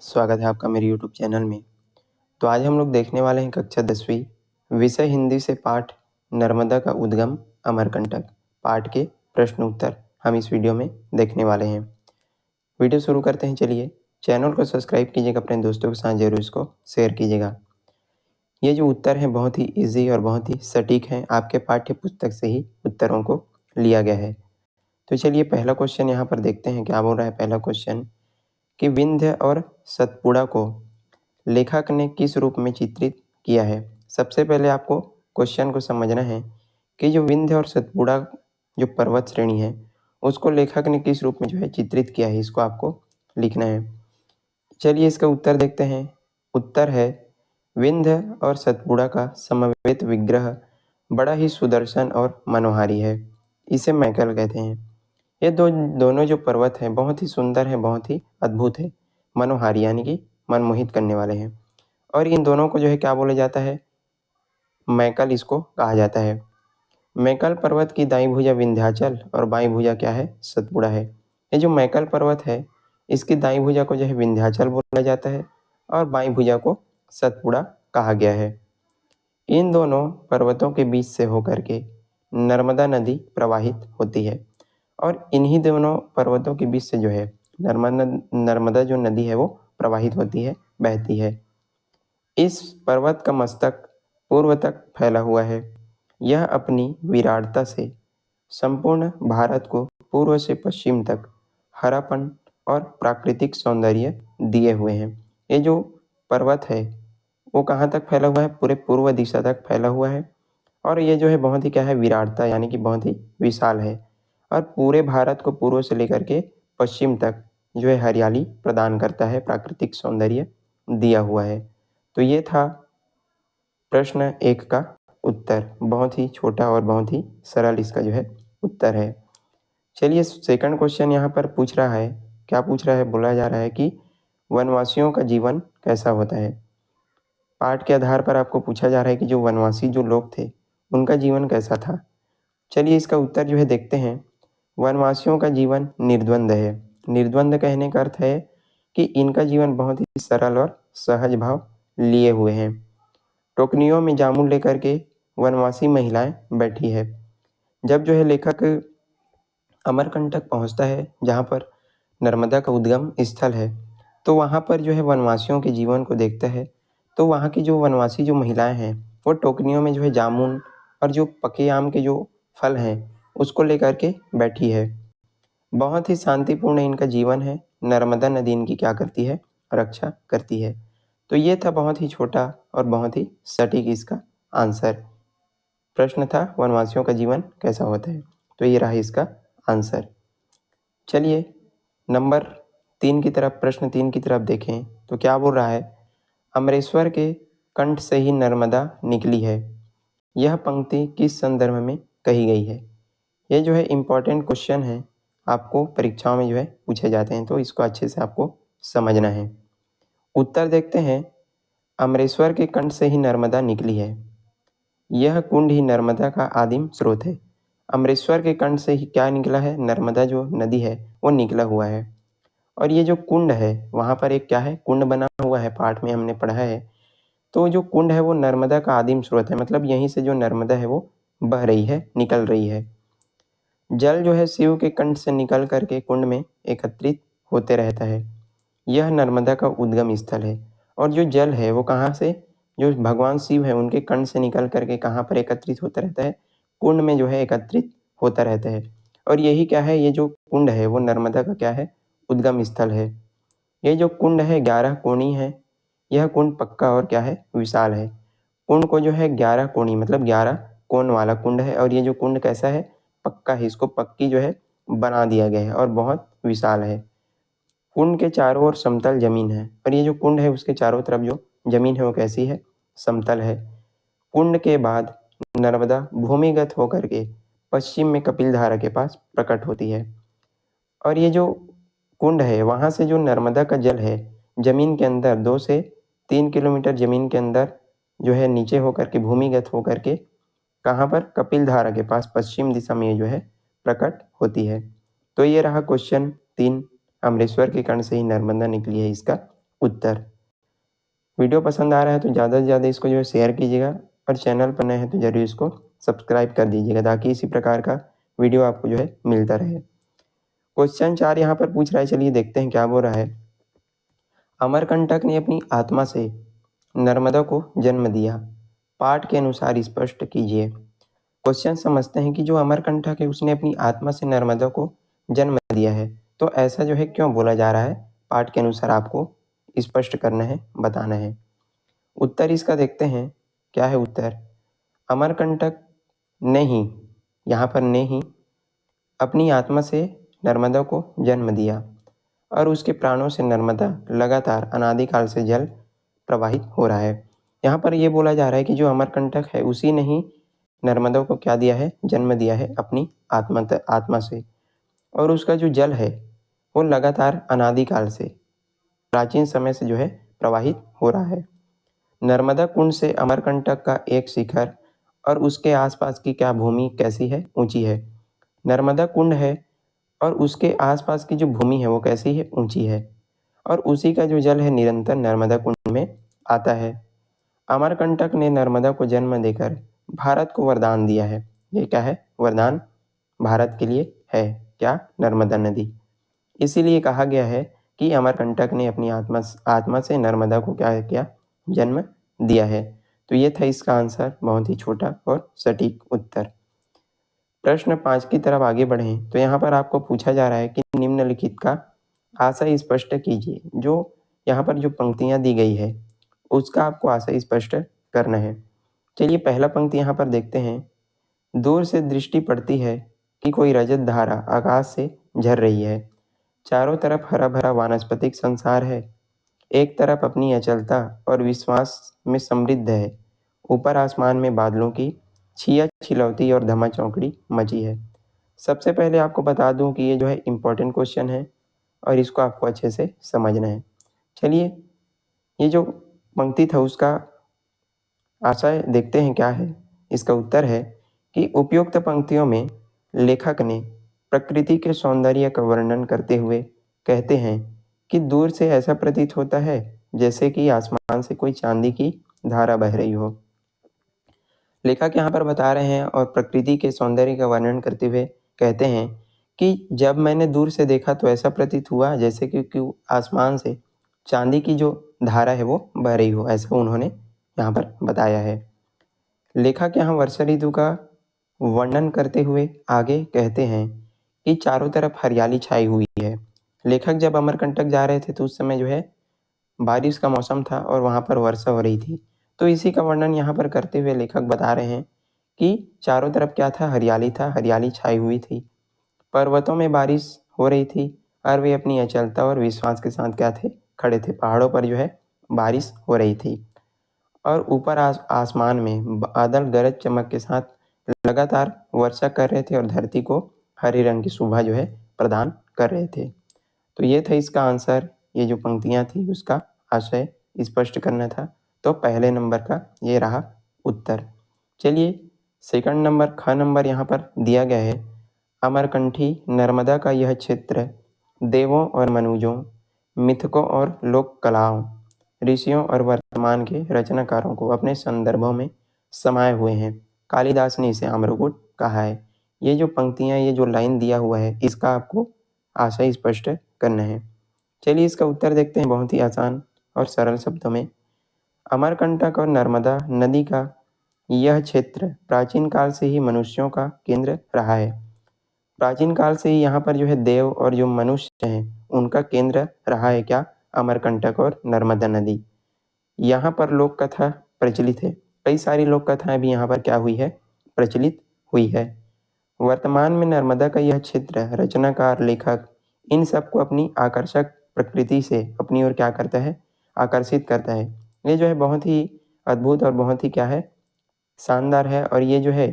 स्वागत है आपका मेरे यूट्यूब चैनल में। तो आज हम लोग देखने वाले हैं कक्षा 10वीं विषय हिंदी से पाठ नर्मदा का उद्गम अमरकंटक पाठ के प्रश्न उत्तर हम इस वीडियो में देखने वाले हैं। वीडियो शुरू करते हैं। चलिए चैनल को सब्सक्राइब कीजिएगा, अपने दोस्तों के साथ जरूर इसको शेयर कीजिएगा। ये जो उत्तर हैं बहुत ही ईजी और बहुत ही सटीक हैं, आपके पाठ्य पुस्तक से ही उत्तरों को लिया गया है। तो चलिए पहला क्वेश्चन यहाँ पर देखते हैं क्या बोल रहा है। पहला क्वेश्चन कि विंध्य और सतपुड़ा को लेखक ने किस रूप में चित्रित किया है। सबसे पहले आपको क्वेश्चन को समझना है कि जो विंध्य और सतपुड़ा जो पर्वत श्रेणी है उसको लेखक ने किस रूप में जो है चित्रित किया है, इसको आपको लिखना है। चलिए इसका उत्तर देखते हैं। उत्तर है विंध्य और सतपुड़ा का समवेत विग्रह बड़ा ही सुदर्शन और मनोहारी है, इसे मैकल कहते हैं। ये दोनों जो पर्वत हैं बहुत ही सुंदर हैं, बहुत ही अद्भुत है, मनोहारी यानी कि मनमोहित करने वाले हैं। और इन दोनों को जो है क्या बोला जाता है, मैकल इसको कहा जाता है। मैकल पर्वत की दाईं भुजा विंध्याचल और बाईं भुजा क्या है, सतपुड़ा है। ये जो मैकल पर्वत है इसकी दाईं भुजा को जो है विंध्याचल बोला जाता है और बाईं भुजा को सतपुड़ा कहा गया है। इन दोनों पर्वतों के बीच से होकर के नर्मदा नदी प्रवाहित होती है और इन्हीं दोनों पर्वतों के बीच से जो है नर्मदा जो नदी है वो प्रवाहित होती है, बहती है। इस पर्वत का मस्तक पूर्व तक फैला हुआ है। यह अपनी विराटता से संपूर्ण भारत को पूर्व से पश्चिम तक हरापन और प्राकृतिक सौंदर्य दिए हुए हैं। ये जो पर्वत है वो कहाँ तक फैला हुआ है, पूरे पूर्व दिशा तक फैला हुआ है और ये जो है बहुत ही क्या है, विराटता यानी कि बहुत ही विशाल है और पूरे भारत को पूर्व से लेकर के पश्चिम तक जो है हरियाली प्रदान करता है, प्राकृतिक सौंदर्य दिया हुआ है। तो ये था प्रश्न 1 का उत्तर। बहुत ही छोटा और बहुत ही सरल इसका जो है उत्तर है। चलिए सेकंड क्वेश्चन यहाँ पर पूछ रहा है, क्या पूछ रहा है, बोला जा रहा है कि वनवासियों का जीवन कैसा होता है। पाठ के आधार पर आपको पूछा जा रहा है कि जो वनवासी जो लोग थे उनका जीवन कैसा था। चलिए इसका उत्तर जो है देखते हैं। वनवासियों का जीवन निर्द्वंद है। निर्द्वंद कहने का अर्थ है कि इनका जीवन बहुत ही सरल और सहज भाव लिए हुए हैं। टोकनियों में जामुन लेकर के वनवासी महिलाएं बैठी है। जब जो है लेखक अमरकंटक पहुंचता है जहां पर नर्मदा का उद्गम स्थल है, तो वहां पर जो है वनवासियों के जीवन को देखता है। तो वहां की जो वनवासी जो महिलाएं हैं वो टोकनियों में जो है जामुन और जो पके आम के जो फल हैं उसको लेकर के बैठी है। बहुत ही शांतिपूर्ण इनका जीवन है। नर्मदा नदी इनकी क्या करती है, रक्षा करती है। तो ये था बहुत ही छोटा और बहुत ही सटीक इसका आंसर। प्रश्न था वनवासियों का जीवन कैसा होता है, तो ये रहा इसका आंसर। चलिए नंबर 3 की तरफ, प्रश्न 3 की तरफ देखें तो क्या बोल रहा है। अमरेश्वर के कंठ से ही नर्मदा निकली है, यह पंक्ति किस संदर्भ में कही गई है। ये जो है इम्पॉर्टेंट क्वेश्चन है, आपको परीक्षाओं में जो है पूछे जाते हैं, तो इसको अच्छे से आपको समझना है। उत्तर देखते हैं। अमरेश्वर के कंठ से ही नर्मदा निकली है, यह कुंड ही नर्मदा का आदिम स्रोत है। अमरेश्वर के कंठ से ही क्या निकला है, नर्मदा जो नदी है वो निकला हुआ है। और ये जो कुंड है वहाँ पर एक क्या है, कुंड बना हुआ है, पाठ में हमने पढ़ा है। तो जो कुंड है वो नर्मदा का आदिम स्रोत है, मतलब यहीं से जो नर्मदा है वो बह रही है, निकल रही है। जल जो है शिव के कंठ से निकल करके कुंड में एकत्रित होते रहता है, यह नर्मदा का उद्गम स्थल है। और जो जल है वो कहाँ से, जो भगवान शिव है उनके कंठ से निकल करके कहाँ पर एकत्रित होता रहता है, कुंड में जो है एकत्रित होता रहता है। और यही क्या है, ये जो कुंड है वो नर्मदा का क्या है, उद्गम स्थल है। ये जो कुंड है 11 कोणी है, यह कुंड पक्का और क्या है, विशाल है। कुंड को जो है 11 कोणी मतलब 11 कोण वाला कुंड है और ये जो कुंड कैसा है, पक्का है, इसको पक्की जो है बना दिया गया है और बहुत विशाल है। कुंड के चारों ओर समतल जमीन है और ये जो कुंड है उसके चारों तरफ जो जमीन है वो कैसी है, समतल है। कुंड के बाद नर्मदा भूमिगत होकर के पश्चिम में कपिलधारा के पास प्रकट होती है। और ये जो कुंड है वहाँ से जो नर्मदा का जल है जमीन के अंदर 2 से 3 किलोमीटर जमीन के अंदर जो है नीचे होकर के भूमिगत होकर के कहाँ पर, कपिलधारा के पास पश्चिम दिशा में ये जो है प्रकट होती है। तो ये रहा क्वेश्चन 3, अमरेश्वर के कंठ से ही नर्मदा निकली है, इसका उत्तर। वीडियो पसंद आ रहा है तो ज़्यादा से ज़्यादा इसको जो है शेयर कीजिएगा और चैनल पर नए हैं तो जरूर इसको सब्सक्राइब कर दीजिएगा ताकि इसी प्रकार का वीडियो आपको जो है मिलता रहे। क्वेश्चन 4 यहाँ पर पूछ रहा है, चलिए देखते हैं क्या बोल रहा है। अमरकंटक ने अपनी आत्मा से नर्मदा को जन्म दिया, पाठ के अनुसार स्पष्ट कीजिए। क्वेश्चन समझते हैं कि जो अमरकंटक है उसने अपनी आत्मा से नर्मदा को जन्म दिया है, तो ऐसा जो है क्यों बोला जा रहा है, पाठ के अनुसार आपको स्पष्ट करना है, बताना है। उत्तर इसका देखते हैं क्या है उत्तर। अमरकंटक ने ही, यहाँ पर ने ही अपनी आत्मा से नर्मदा को जन्म दिया और उसके प्राणों से नर्मदा लगातार अनादिकाल से जल प्रवाहित हो रहा है। यहाँ पर यह बोला जा रहा है कि जो अमरकंटक है उसी ने ही नर्मदा को क्या दिया है, जन्म दिया है अपनी आत्मा से, और उसका जो जल है वो लगातार अनादिकाल से, प्राचीन समय से जो है प्रवाहित हो रहा है। नर्मदा कुंड से अमरकंटक का एक शिखर और उसके आसपास की क्या भूमि कैसी है, ऊंची है। नर्मदा कुंड है और उसके आसपास की जो भूमि है वो कैसी है, ऊंची है, और उसी का जो जल है निरंतर नर्मदा कुंड में आता है। अमरकंटक ने नर्मदा को जन्म देकर भारत को वरदान दिया है। ये क्या है, वरदान भारत के लिए है, क्या, नर्मदा नदी। इसीलिए कहा गया है कि अमरकंटक ने अपनी आत्मा से नर्मदा को क्या किया, जन्म दिया है। तो ये था इसका आंसर, बहुत ही छोटा और सटीक उत्तर। प्रश्न 5 की तरफ आगे बढ़ें तो यहाँ पर आपको पूछा जा रहा है कि निम्नलिखित का आशय स्पष्ट कीजिए। जो यहाँ पर जो पंक्तियाँ दी गई है उसका आपको आशय स्पष्ट करना है। चलिए पहला पंक्ति यहाँ पर देखते हैं। दूर से दृष्टि पड़ती है कि कोई रजत धारा आकाश से झर रही है। चारों तरफ हरा भरा वानस्पतिक संसार है। एक तरफ अपनी अचलता और विश्वास में समृद्ध है। ऊपर आसमान में बादलों की छिया छिलौती और धमा चौकड़ी मची है। सबसे पहले आपको बता दूं कि ये जो है इम्पोर्टेंट क्वेश्चन है और इसको आपको अच्छे से समझना है। चलिए ये जो पंक्ति था उसका आशय देखते हैं क्या है। इसका उत्तर है कि उपयुक्त पंक्तियों में लेखक ने प्रकृति के सौंदर्य का वर्णन करते हुए कहते हैं कि दूर से ऐसा प्रतीत होता है जैसे कि आसमान से कोई चांदी की धारा बह रही हो। लेखक यहाँ पर बता रहे हैं और प्रकृति के सौंदर्य का वर्णन करते हुए कहते हैं कि जब मैंने दूर से देखा तो ऐसा प्रतीत हुआ जैसे कि आसमान से चांदी की जो धारा है वो बह रही हो, ऐसा उन्होंने यहाँ पर बताया है। लेखक यहाँ वर्षा ऋतु का वर्णन करते हुए आगे कहते हैं कि चारों तरफ हरियाली छाई हुई है। लेखक जब अमरकंटक जा रहे थे तो उस समय जो है बारिश का मौसम था और वहाँ पर वर्षा हो रही थी, तो इसी का वर्णन यहाँ पर करते हुए लेखक बता रहे हैं कि चारों तरफ क्या था, हरियाली था, हरियाली छाई हुई थी, पर्वतों में बारिश हो रही थी और वे अपनी अचलता और विश्वास के साथ क्या थे, खड़े थे। पहाड़ों पर जो है बारिश हो रही थी और ऊपर आसमान में बादल गरज चमक के साथ लगातार वर्षा कर रहे थे और धरती को हरे रंग की शोभा जो है प्रदान कर रहे थे। तो ये था इसका आंसर। ये जो पंक्तियां थी उसका आशय स्पष्ट करना था, तो पहले नंबर का ये रहा उत्तर। चलिए सेकंड नंबर, ख नंबर यहाँ पर दिया गया है। अमरकंठी नर्मदा का यह क्षेत्र देवों और मनुजों, मिथकों और लोक कलाओं, ऋषियों और वर्तमान के रचनाकारों को अपने संदर्भों में समाये हुए हैं। कालिदास ने इसे आम्रकूट कहा है। ये जो पंक्तियां, ये जो लाइन दिया हुआ है, इसका आपको आशय स्पष्ट करना है। चलिए इसका उत्तर देखते हैं, बहुत ही आसान और सरल शब्दों में। अमरकंटक और नर्मदा नदी का यह क्षेत्र प्राचीन काल से ही मनुष्यों का केंद्र रहा है। प्राचीन काल से ही यहाँ पर जो है देव और जो मनुष्य हैं उनका केंद्र रहा है, क्या, अमरकंटक और नर्मदा नदी। यहाँ पर लोक कथा प्रचलित है। कई सारी लोक कथाएं भी यहाँ पर क्या हुई है, प्रचलित हुई है। वर्तमान में नर्मदा का यह क्षेत्र रचनाकार, लेखक, इन सबको अपनी आकर्षक प्रकृति से अपनी ओर क्या करता है, आकर्षित करता है। ये जो है बहुत ही अद्भुत और बहुत ही क्या है, शानदार है, और ये जो है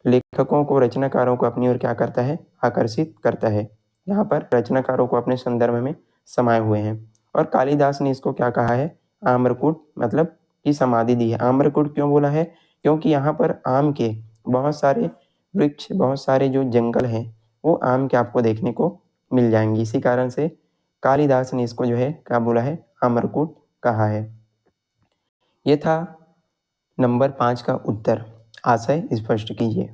लेखकों को, रचनाकारों को अपनी ओर क्या करता है, आकर्षित करता है। यहाँ पर रचनाकारों को अपने संदर्भ में समाये हुए हैं। और कालिदास ने इसको क्या कहा है, आम्रकूट, मतलब की समाधि दी है। आम्रकूट क्यों बोला है, क्योंकि यहाँ पर आम के बहुत सारे वृक्ष, बहुत सारे जो जंगल हैं वो आम के आपको देखने को मिल जाएंगे। इसी कारण से कालिदास ने इसको जो है क्या बोला है, अमरकूट कहा है। ये था नंबर 5 का उत्तर। आशय स्पष्ट कीजिए।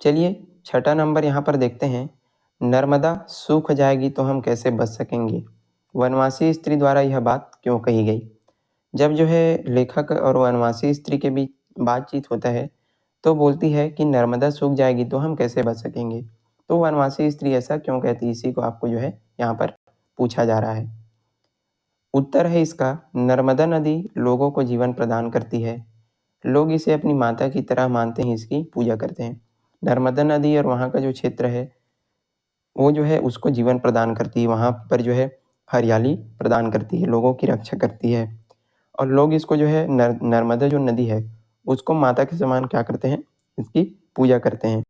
चलिए 6ठा नंबर यहाँ पर देखते हैं। नर्मदा सूख जाएगी तो हम कैसे बच सकेंगे? वनवासी स्त्री द्वारा यह बात क्यों कही गई? जब जो है लेखक और वनवासी स्त्री के बीच बातचीत होता है तो बोलती है कि नर्मदा सूख जाएगी तो हम कैसे बच सकेंगे। तो वनवासी स्त्री ऐसा क्यों कहती है, इसी को आपको जो है यहाँ पर पूछा जा रहा है। उत्तर है इसका, नर्मदा नदी लोगों को जीवन प्रदान करती है। लोग इसे अपनी माता की तरह मानते हैं, इसकी पूजा करते हैं। नर्मदा नदी और वहाँ का जो क्षेत्र है वो जो है उसको जीवन प्रदान करती है, वहाँ पर जो है हरियाली प्रदान करती है, लोगों की रक्षा करती है। और लोग इसको जो है नर्मदा जो नदी है उसको माता के समान क्या करते हैं, इसकी पूजा करते हैं।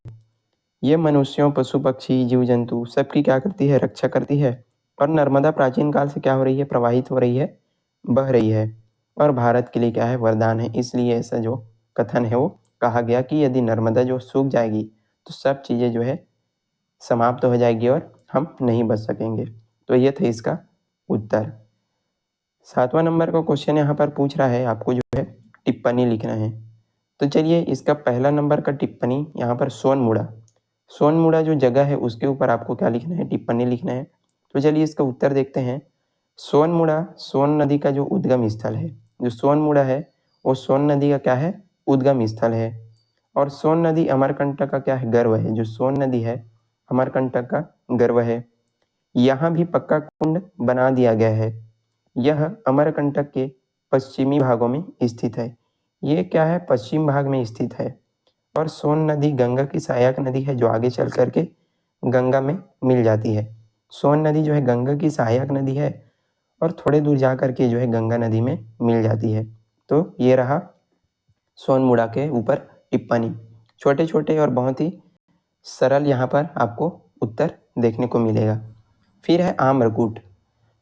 ये मनुष्यों, पशु पक्षी, जीव जंतु सबकी क्या करती है, रक्षा करती है। और नर्मदा प्राचीन काल से क्या हो रही है, प्रवाहित हो रही है, बह रही है। और भारत के लिए क्या है, वरदान है। इसलिए ऐसा जो कथन है वो कहा गया कि यदि नर्मदा जो सूख जाएगी तो सब चीज़ें जो है समाप्त हो जाएगी और हम नहीं बच सकेंगे। तो ये था इसका उत्तर। 7वां नंबर का क्वेश्चन यहाँ पर पूछ रहा है, आपको जो है टिप्पणी लिखना है। तो चलिए इसका पहला नंबर का टिप्पणी यहाँ पर सोनमुड़ा, सोनमुड़ा जो जगह है उसके ऊपर आपको क्या लिखना है, टिप्पणी लिखना है। तो चलिए इसका उत्तर देखते हैं। सोनमुड़ा सोन नदी का जो उद्गम स्थल है, जो सोनमुड़ा है वो सोन नदी का क्या है, उद्गम स्थल है। और सोन नदी अमरकंटक का क्या है, गर्व है। जो सोन नदी है अमरकंटक का गर्व है। यहाँ भी पक्का कुंड बना दिया गया है। यह अमरकंटक के पश्चिमी भागों में स्थित है। ये क्या है, पश्चिम भाग में स्थित है। और सोन नदी गंगा की सहायक नदी है जो आगे चल करके गंगा में मिल जाती है। सोन नदी जो है गंगा की सहायक नदी है और थोड़े दूर जा करके जो है गंगा नदी में मिल जाती है। तो ये रहा सोनमुड़ा के ऊपर टिप्पणी। छोटे छोटे और बहुत ही सरल यहाँ पर आपको उत्तर देखने को मिलेगा। फिर है आम्रकूट।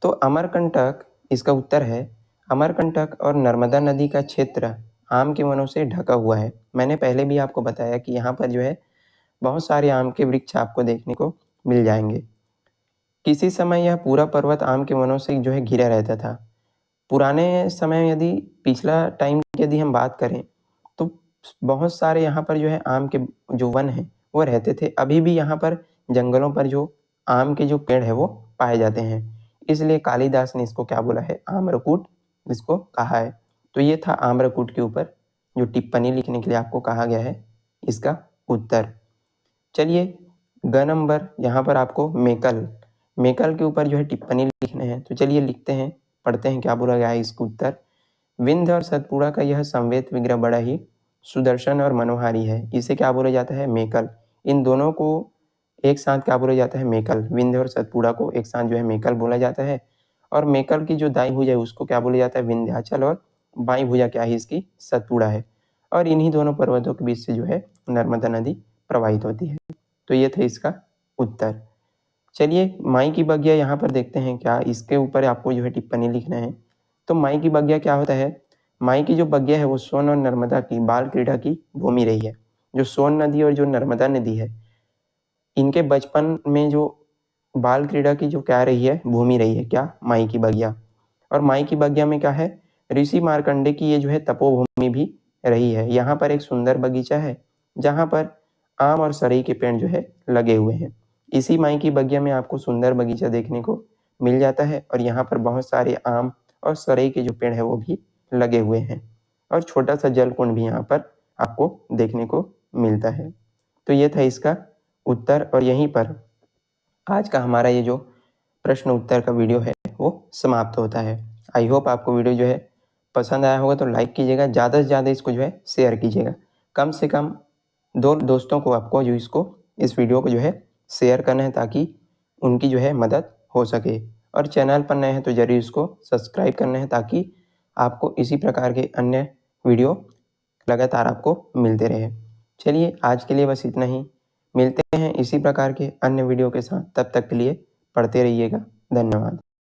तो अमरकंटक इसका उत्तर है। अमरकंटक और नर्मदा नदी का क्षेत्र आम के वनों से ढका हुआ है। मैंने पहले भी आपको बताया कि यहाँ पर जो है बहुत सारे आम के वृक्ष आपको देखने को मिल जाएंगे। किसी समय यह पूरा पर्वत आम के वनों से जो है घिरा रहता था। पुराने समय यदि पिछला टाइम की यदि हम बात करें तो बहुत सारे यहाँ पर जो है आम के जो वन है वो रहते थे। अभी भी यहाँ पर जंगलों पर जो आम के जो पेड़ है वो पाए जाते हैं। इसलिए कालिदास ने इसको क्या बोला है, आम्रकूट इसको कहा है। तो ये था आम्रकूट के ऊपर जो टिप्पणी लिखने के लिए आपको कहा गया है, इसका उत्तर। चलिए ग नंबर यहाँ पर आपको मेकल, मेकल के ऊपर जो है टिप्पणी लिखना है। तो चलिए लिखते हैं, पढ़ते हैं क्या बोला गया है इसका उत्तर। विंध्य और सतपुड़ा का यह संवेद विग्रह बड़ा ही सुदर्शन और मनोहारी है। इसे क्या बोला जाता है, मेकल। इन दोनों को एक साथ क्या बोला जाता है, मेकल। विंध्य और सतपुड़ा को एक साथ जो है मेकल बोला जाता है। और मेकल की जो दाई भुजा है उसको क्या बोला जाता है, विंध्याचल। और बाई भुजा क्या है इसकी, सतपुड़ा है। और इन्हीं दोनों पर्वतों के बीच से जो है नर्मदा नदी प्रवाहित होती है। तो ये था इसका उत्तर। चलिए माई की बगिया यहाँ पर देखते हैं, क्या इसके ऊपर आपको जो है टिप्पणी लिखना है। तो माई की बगिया क्या होता है, माई की जो बगिया है वो सोन और नर्मदा की बाल क्रीड़ा की भूमि रही है। जो सोन नदी और जो नर्मदा नदी है इनके बचपन में जो बाल क्रीड़ा की जो क्या रही है, भूमि रही है, क्या, माई की बगिया। और माई की बगिया में क्या है, ऋषि मार्कंडे की ये जो है तपोभूमि भी रही है। यहाँ पर एक सुंदर बगीचा है जहाँ पर आम और सरई के पेड़ जो है लगे हुए हैं। इसी माई की बगिया में आपको सुंदर बगीचा देखने को मिल जाता है। और यहाँ पर बहुत सारे आम और सरई के जो पेड़ है वो भी लगे हुए हैं। और छोटा सा जल कुंड भी यहाँ पर आपको देखने को मिलता है। तो ये था इसका उत्तर। और यहीं पर आज का हमारा ये जो प्रश्न उत्तर का वीडियो है वो समाप्त होता है। आई होप आपको वीडियो जो है पसंद आया होगा। तो लाइक कीजिएगा, ज़्यादा से ज़्यादा इसको जो है शेयर कीजिएगा। कम से कम 2 दोस्तों को आपको जो इस वीडियो को जो है शेयर करना है ताकि उनकी जो है मदद हो सके। और चैनल पर नए हैं तो जरूर इसको सब्सक्राइब करना है ताकि आपको इसी प्रकार के अन्य वीडियो लगातार आपको मिलते रहे। चलिए आज के लिए बस इतना ही। मिलते हैं इसी प्रकार के अन्य वीडियो के साथ। तब तक के लिए पढ़ते रहिएगा। धन्यवाद।